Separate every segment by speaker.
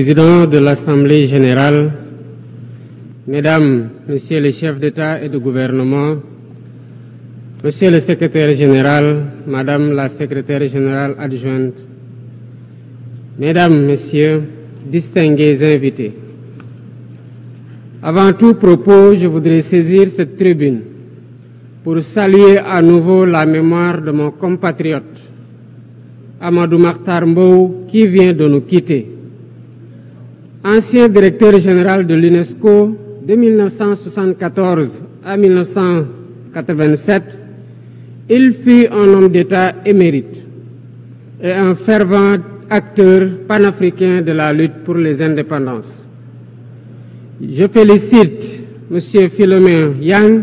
Speaker 1: Président de l'Assemblée générale, Mesdames, Messieurs les chefs d'État et de gouvernement, Monsieur le secrétaire général, Madame la secrétaire générale adjointe, Mesdames, Messieurs, distingués invités. Avant tout propos, je voudrais saisir cette tribune pour saluer à nouveau la mémoire de mon compatriote, Amadou Makhtar Mbow, qui vient de nous quitter. Ancien directeur général de l'UNESCO de 1974 à 1987, il fut un homme d'État émérite et un fervent acteur panafricain de la lutte pour les indépendances. Je félicite M. Philomène Yang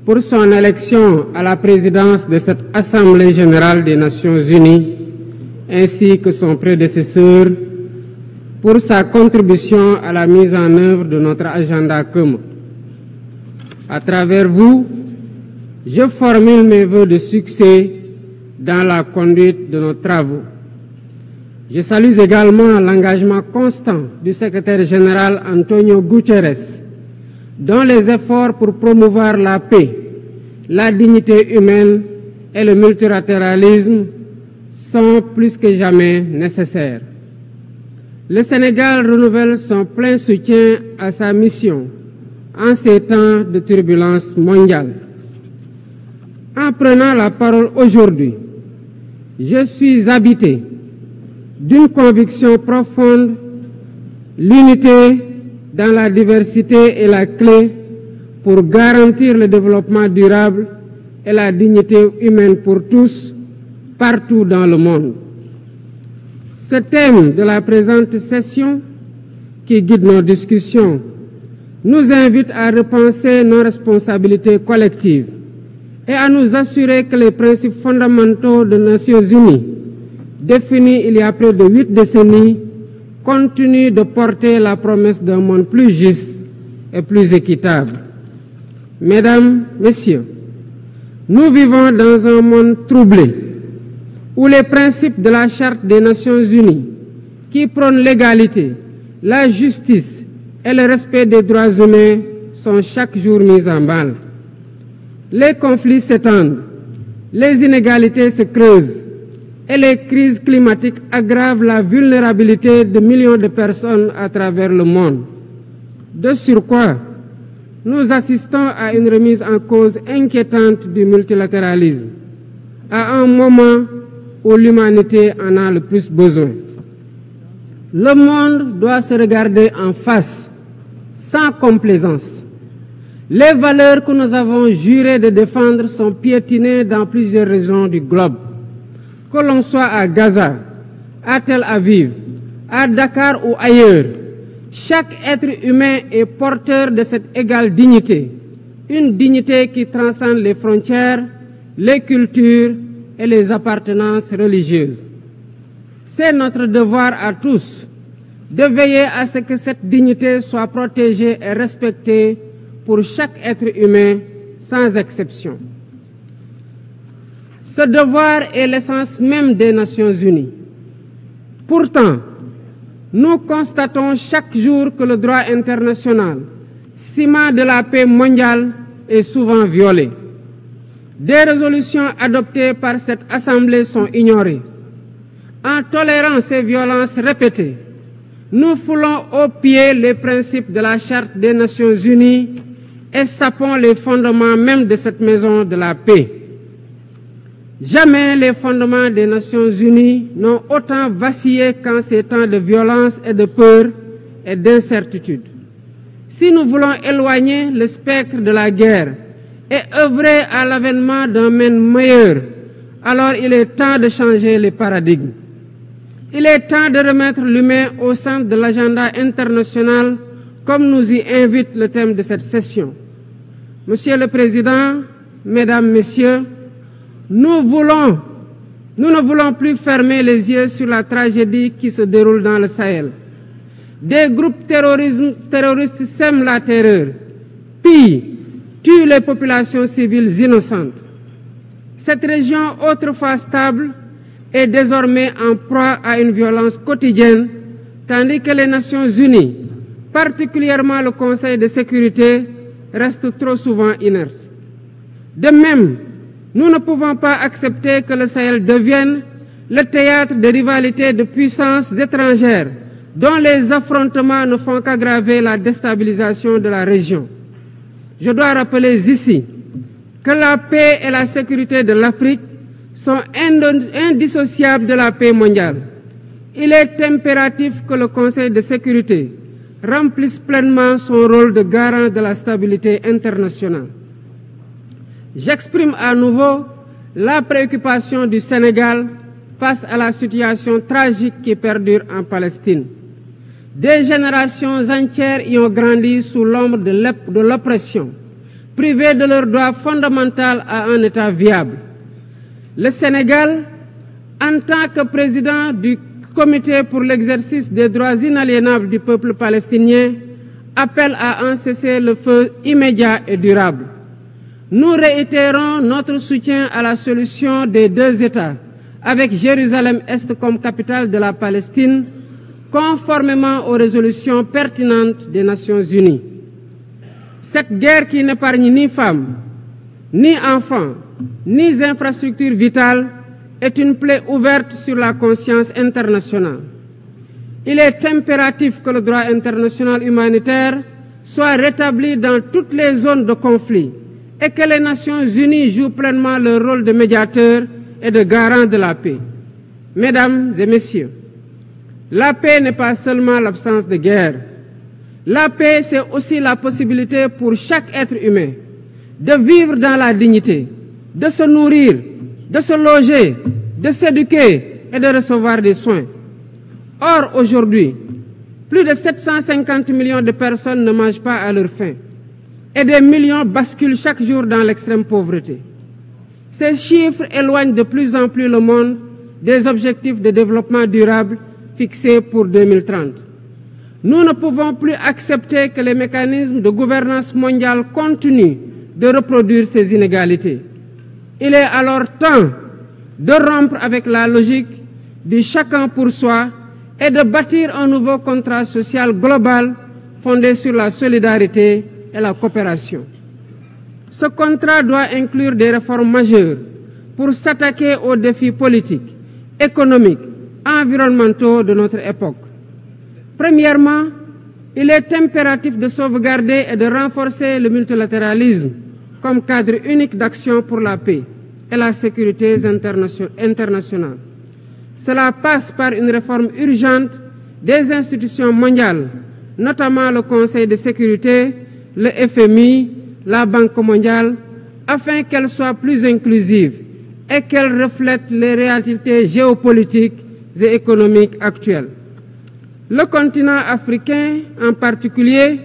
Speaker 1: pour son élection à la présidence de cette Assemblée générale des Nations unies, ainsi que son prédécesseur pour sa contribution à la mise en œuvre de notre agenda commun. À travers vous, je formule mes vœux de succès dans la conduite de nos travaux. Je salue également l'engagement constant du secrétaire général Antonio Guterres, dont les efforts pour promouvoir la paix, la dignité humaine et le multilatéralisme sont plus que jamais nécessaires. Le Sénégal renouvelle son plein soutien à sa mission en ces temps de turbulence mondiale. En prenant la parole aujourd'hui, je suis habité d'une conviction profonde: l'unité dans la diversité est la clé pour garantir le développement durable et la dignité humaine pour tous, partout dans le monde. Ce thème de la présente session, qui guide nos discussions, nous invite à repenser nos responsabilités collectives et à nous assurer que les principes fondamentaux des Nations unies, définis il y a près de 8 décennies, continuent de porter la promesse d'un monde plus juste et plus équitable. Mesdames, Messieurs, nous vivons dans un monde troublé, où les principes de la Charte des Nations unies, qui prônent l'égalité, la justice et le respect des droits humains, sont chaque jour mis en mal. Les conflits s'étendent, les inégalités se creusent et les crises climatiques aggravent la vulnérabilité de millions de personnes à travers le monde. De surcroît, nous assistons à une remise en cause inquiétante du multilatéralisme, à un moment où l'humanité en a le plus besoin. Le monde doit se regarder en face, sans complaisance. Les valeurs que nous avons juré de défendre sont piétinées dans plusieurs régions du globe. Que l'on soit à Gaza, à Tel Aviv, à Dakar ou ailleurs, chaque être humain est porteur de cette égale dignité, une dignité qui transcende les frontières, les cultures et les appartenances religieuses. C'est notre devoir à tous de veiller à ce que cette dignité soit protégée et respectée pour chaque être humain, sans exception. Ce devoir est l'essence même des Nations unies. Pourtant, nous constatons chaque jour que le droit international, ciment de la paix mondiale, est souvent violé. Des résolutions adoptées par cette Assemblée sont ignorées. En tolérant ces violences répétées, nous foulons aux pieds les principes de la Charte des Nations unies et sapons les fondements même de cette maison de la paix. Jamais les fondements des Nations unies n'ont autant vacillé qu'en ces temps de violence et de peur et d'incertitude. Si nous voulons éloigner le spectre de la guerre et œuvrer à l'avènement d'un monde meilleur, alors il est temps de changer les paradigmes. Il est temps de remettre l'humain au centre de l'agenda international, comme nous y invite le thème de cette session. Monsieur le Président, Mesdames, Messieurs, nous ne voulons plus fermer les yeux sur la tragédie qui se déroule dans le Sahel. Des groupes terroristes sèment la terreur, pillent, tuent les populations civiles innocentes. Cette région autrefois stable est désormais en proie à une violence quotidienne tandis que les Nations Unies, particulièrement le Conseil de sécurité, restent trop souvent inertes. De même, nous ne pouvons pas accepter que le Sahel devienne le théâtre de rivalités de puissances étrangères dont les affrontements ne font qu'aggraver la déstabilisation de la région. Je dois rappeler ici que la paix et la sécurité de l'Afrique sont indissociables de la paix mondiale. Il est impératif que le Conseil de sécurité remplisse pleinement son rôle de garant de la stabilité internationale. J'exprime à nouveau la préoccupation du Sénégal face à la situation tragique qui perdure en Palestine. Des générations entières y ont grandi sous l'ombre de l'oppression, privées de leur droit fondamental à un État viable. Le Sénégal, en tant que président du Comité pour l'exercice des droits inaliénables du peuple palestinien, appelle à un cessez-le-feu immédiat et durable. Nous réitérons notre soutien à la solution des deux États, avec Jérusalem-Est comme capitale de la Palestine, conformément aux résolutions pertinentes des Nations Unies. Cette guerre qui n'épargne ni femmes, ni enfants, ni infrastructures vitales est une plaie ouverte sur la conscience internationale. Il est impératif que le droit international humanitaire soit rétabli dans toutes les zones de conflit et que les Nations Unies jouent pleinement leur rôle de médiateur et de garant de la paix. Mesdames et messieurs, la paix n'est pas seulement l'absence de guerre. La paix, c'est aussi la possibilité pour chaque être humain de vivre dans la dignité, de se nourrir, de se loger, de s'éduquer et de recevoir des soins. Or, aujourd'hui, plus de 750 millions de personnes ne mangent pas à leur faim et des millions basculent chaque jour dans l'extrême pauvreté. Ces chiffres éloignent de plus en plus le monde des objectifs de développement durable fixés pour 2030. Nous ne pouvons plus accepter que les mécanismes de gouvernance mondiale continuent de reproduire ces inégalités. Il est alors temps de rompre avec la logique du chacun pour soi et de bâtir un nouveau contrat social global fondé sur la solidarité et la coopération. Ce contrat doit inclure des réformes majeures pour s'attaquer aux défis politiques, économiques, environnementaux de notre époque. Premièrement, il est impératif de sauvegarder et de renforcer le multilatéralisme comme cadre unique d'action pour la paix et la sécurité internationale. Cela passe par une réforme urgente des institutions mondiales, notamment le Conseil de sécurité, le FMI, la Banque mondiale, afin qu'elles soient plus inclusives et qu'elles reflètent les réalités géopolitiques et économiques actuelles. Le continent africain, en particulier,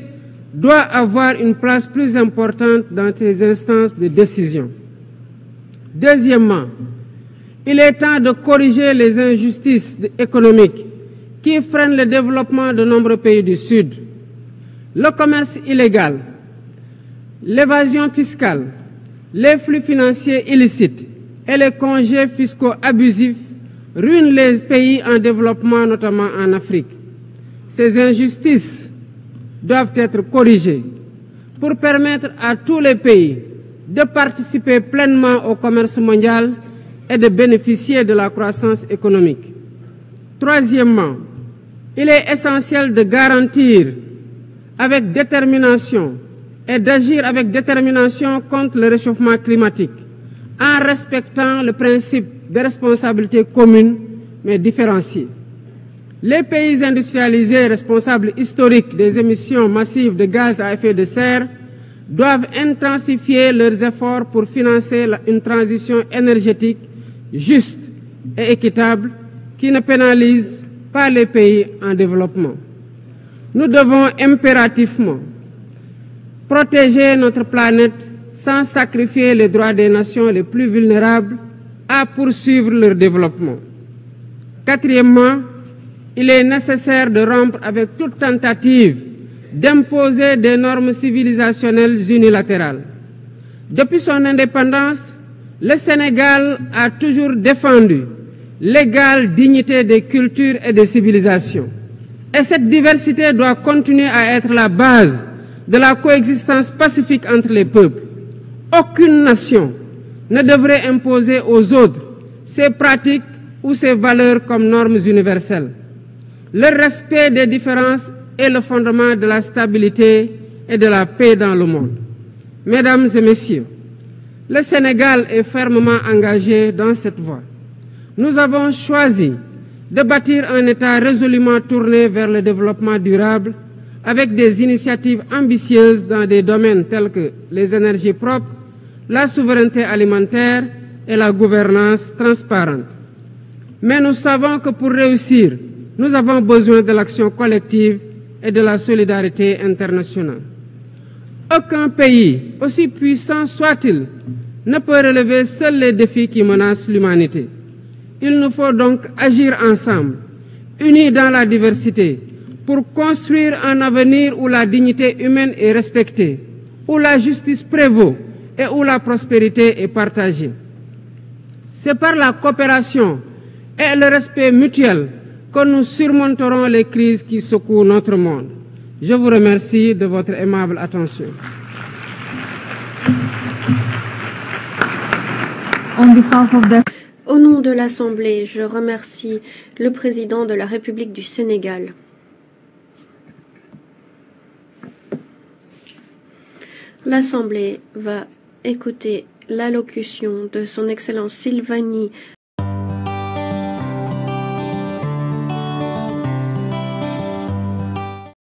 Speaker 1: doit avoir une place plus importante dans ces instances de décision. Deuxièmement, il est temps de corriger les injustices économiques qui freinent le développement de nombreux pays du Sud. Le commerce illégal, l'évasion fiscale, les flux financiers illicites et les congés fiscaux abusifs ruinent les pays en développement, notamment en Afrique. Ces injustices doivent être corrigées pour permettre à tous les pays de participer pleinement au commerce mondial et de bénéficier de la croissance économique. Troisièmement, il est essentiel de garantir avec détermination et d'agir avec détermination contre le réchauffement climatique en respectant le principe de responsabilité commune mais différenciée. Les pays industrialisés responsables historiques des émissions massives de gaz à effet de serre doivent intensifier leurs efforts pour financer une transition énergétique juste et équitable qui ne pénalise pas les pays en développement. Nous devons impérativement protéger notre planète sans sacrifier les droits des nations les plus vulnérables à poursuivre leur développement. Quatrièmement, il est nécessaire de rompre avec toute tentative d'imposer des normes civilisationnelles unilatérales. Depuis son indépendance, le Sénégal a toujours défendu l'égale dignité des cultures et des civilisations. Et cette diversité doit continuer à être la base de la coexistence pacifique entre les peuples. Aucune nation ne devrait imposer aux autres ses pratiques ou ses valeurs comme normes universelles. Le respect des différences est le fondement de la stabilité et de la paix dans le monde. Mesdames et messieurs, le Sénégal est fermement engagé dans cette voie. Nous avons choisi de bâtir un État résolument tourné vers le développement durable avec des initiatives ambitieuses dans des domaines tels que les énergies propres, la souveraineté alimentaire et la gouvernance transparente. Mais nous savons que pour réussir, nous avons besoin de l'action collective et de la solidarité internationale. Aucun pays, aussi puissant soit-il, ne peut relever seuls les défis qui menacent l'humanité. Il nous faut donc agir ensemble, unis dans la diversité, pour construire un avenir où la dignité humaine est respectée, où la justice prévaut et où la prospérité est partagée. C'est par la coopération et le respect mutuel que nous surmonterons les crises qui secouent notre monde. Je vous remercie de votre aimable attention.
Speaker 2: Au nom de l'Assemblée, je remercie le président de la République du Sénégal. L'Assemblée va écouter l'allocution de son Excellence Sylvanie